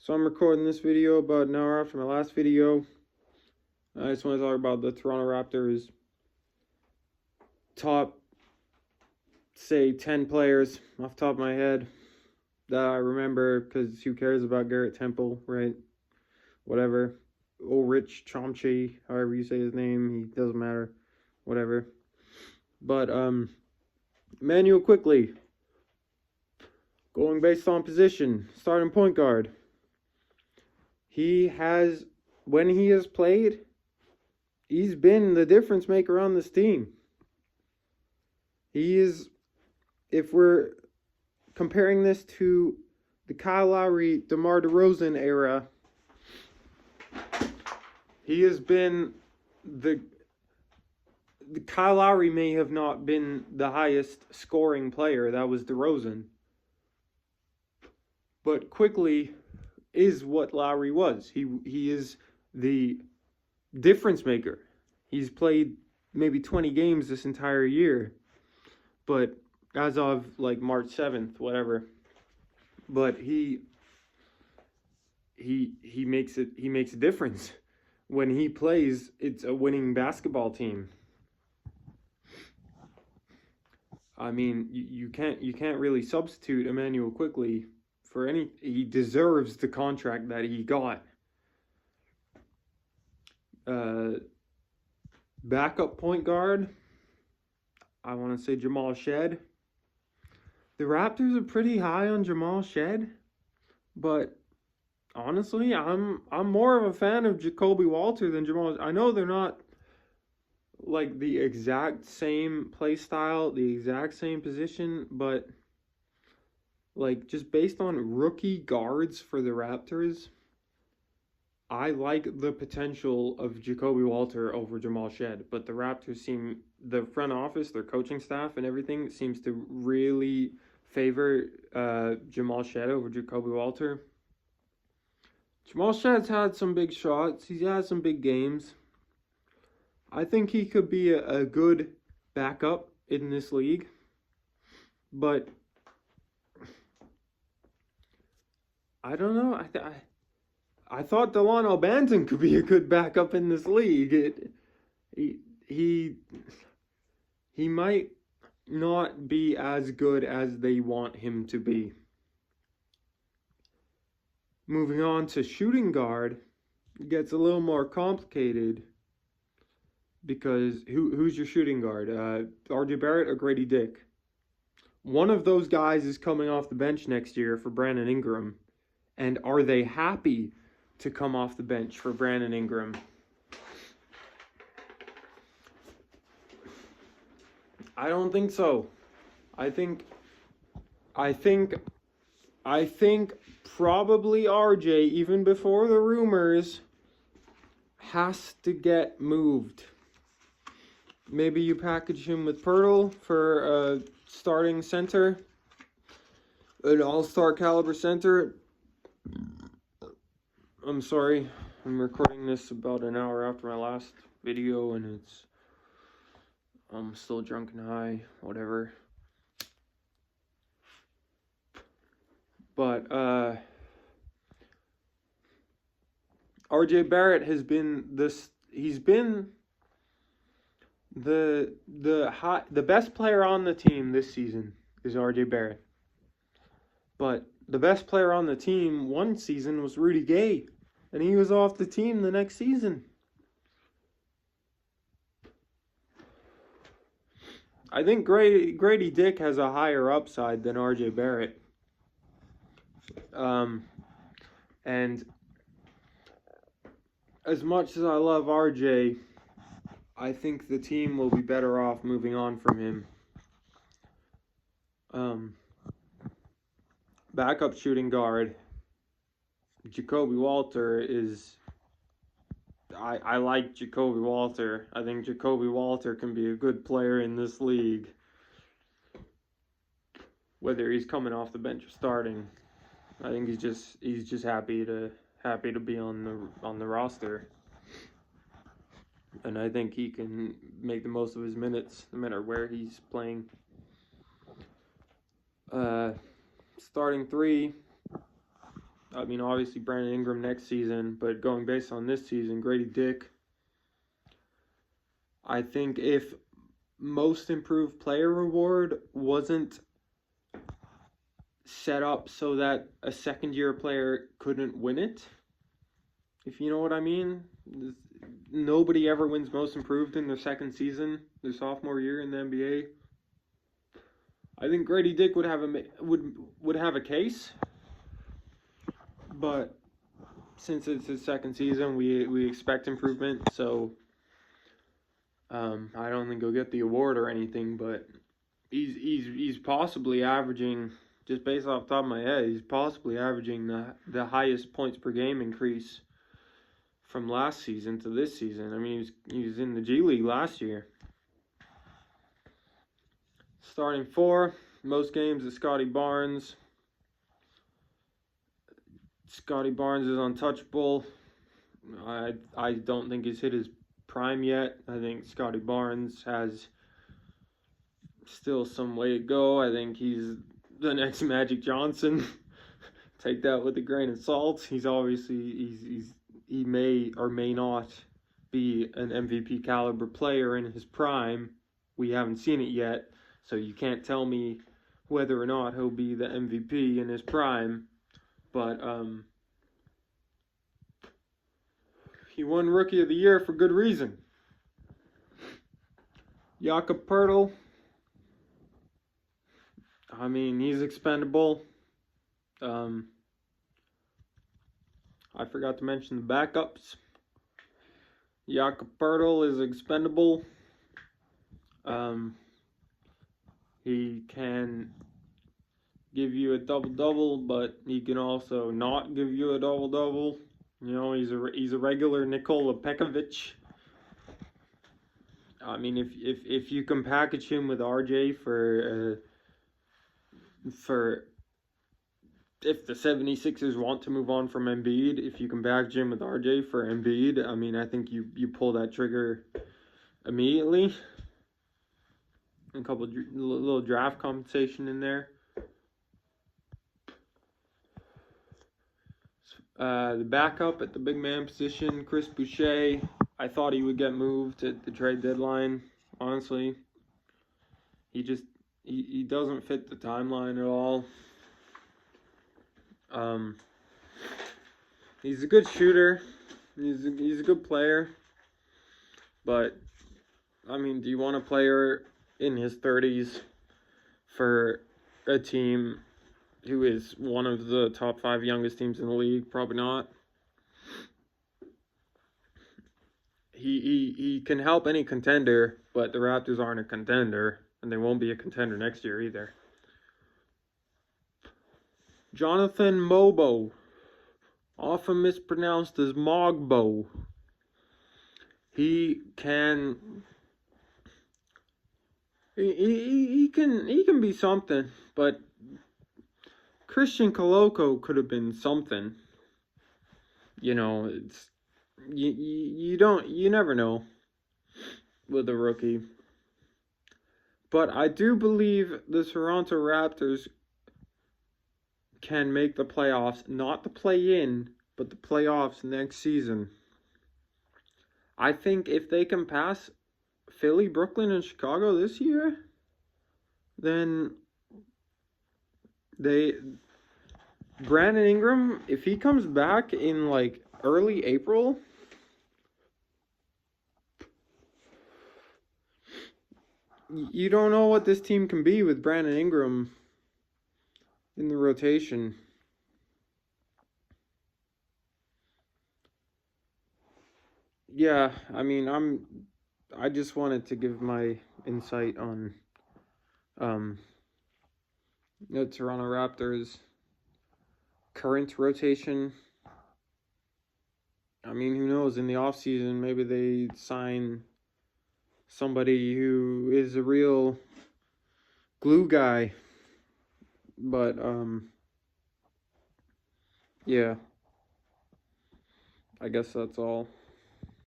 So I'm recording this video about an hour after my last video. I just want to talk about the Toronto Raptors top, say, 10 players off the top of my head that I remember, because who cares about Garrett Temple, right? Whatever. Rich Chomchi, however you say his name, he doesn't matter. Whatever. But, Manuel quickly. Going based on position. Starting point guard. When he has played, he's been the difference maker on this team. He is, if we're comparing this to the Kyle Lowry, DeMar DeRozan era, he has been the Kyle Lowry may have not been the highest scoring player. That was DeRozan. But quickly is what Lowry was. He is the difference maker. He's played maybe 20 games this entire year, but as of like March 7th, whatever. But he makes a difference. When he plays, it's a winning basketball team. I mean, you can't really substitute Emmanuel Quickly for any. He deserves the contract that he got. Backup point guard, I want to say Jamal Shed. The Raptors are pretty high on Jamal Shed, but honestly, I'm more of a fan of Jacoby Walter than Jamal. I know they're not like the exact same play style, the exact same position, but like just based on rookie guards for the Raptors, I like the potential of Jacoby Walter over Jamal Shed. But the Raptors the front office, their coaching staff and everything seems to really favor Jamal Shed over Jacoby Walter. Jamal Shed's had some big shots. He's had some big games. I think he could be a good backup in this league. But I don't know. I thought Delano Banton could be a good backup in this league. He might not be as good as they want him to be. Moving on to shooting guard, it gets a little more complicated because who's your shooting guard? RJ Barrett or Grady Dick? One of those guys is coming off the bench next year for Brandon Ingram. And are they happy to come off the bench for Brandon Ingram? I don't think so. I think probably RJ, even before the rumors, has to get moved. Maybe you package him with Pirtle for a starting center, an all-star caliber center. I'm sorry, I'm recording this about an hour after my last video, and I'm still drunk and high, whatever. But RJ Barrett has been the best player on the team this season is RJ Barrett. But the best player on the team one season was Rudy Gay, and he was off the team the next season. I think Grady Dick has a higher upside than RJ Barrett. And as much as I love RJ, I think the team will be better off moving on from him. Backup shooting guard, Jacoby Walter is... I like Jacoby Walter. I think Jacoby Walter can be a good player in this league. Whether he's coming off the bench or starting, I think he's just happy to be on the roster. And I think he can make the most of his minutes no matter where he's playing. Starting three, I mean, obviously Brandon Ingram next season, but going based on this season, Grady Dick. I think if most improved player reward wasn't set up so that a second year player couldn't win it, if you know what I mean. Nobody ever wins most improved in their second season, their sophomore year in the NBA. I think Grady Dick would have a case, but since it's his second season, we expect improvement. So I don't think he'll get the award or anything, but he's possibly averaging, just based off the top of my head, he's possibly averaging the highest points per game increase from last season to this season. I mean, he was in the G League last year. Starting 4, most games is Scotty Barnes. Scotty Barnes is untouchable. I don't think he's hit his prime yet. I think Scotty Barnes has still some way to go. I think he's the next Magic Johnson. Take that with a grain of salt. He's obviously he may or may not be an MVP caliber player in his prime. We haven't seen it yet, so you can't tell me whether or not he'll be the MVP in his prime. But he won Rookie of the Year for good reason. Jakob Poeltl, I mean, he's expendable. I forgot to mention the backups. Jakob Poeltl is expendable. He can give you a double-double, but he can also not give you a double-double. You know, he's a regular Nikola Pekovic. I mean, if you can package him with RJ for if the 76ers want to move on from Embiid, if you can package him with RJ for Embiid, I mean, I think you pull that trigger immediately. A couple little draft compensation in there. The backup at the big man position, Chris Boucher. I thought he would get moved at the trade deadline. Honestly, he doesn't fit the timeline at all. He's a good shooter. He's a good player. But I mean, do you want a player in his 30s for a team who is one of the top 5 youngest teams in the league? Probably not. He can help any contender, but the Raptors aren't a contender, and they won't be a contender next year either. Jonathan Mobo, often mispronounced as Mogbo. He can be something, but Christian Coloco could have been something. You know, it's you never know with a rookie. But I do believe the Toronto Raptors can make the playoffs, not the play-in, but the playoffs next season. I think if they can pass Philly, Brooklyn, and Chicago this year, then Brandon Ingram, if he comes back in like early April, you don't know what this team can be with Brandon Ingram in the rotation. Yeah, I mean, I just wanted to give my insight on the Toronto Raptors current rotation. I mean, who knows, in the offseason, maybe they sign somebody who is a real glue guy. But yeah, I guess that's all.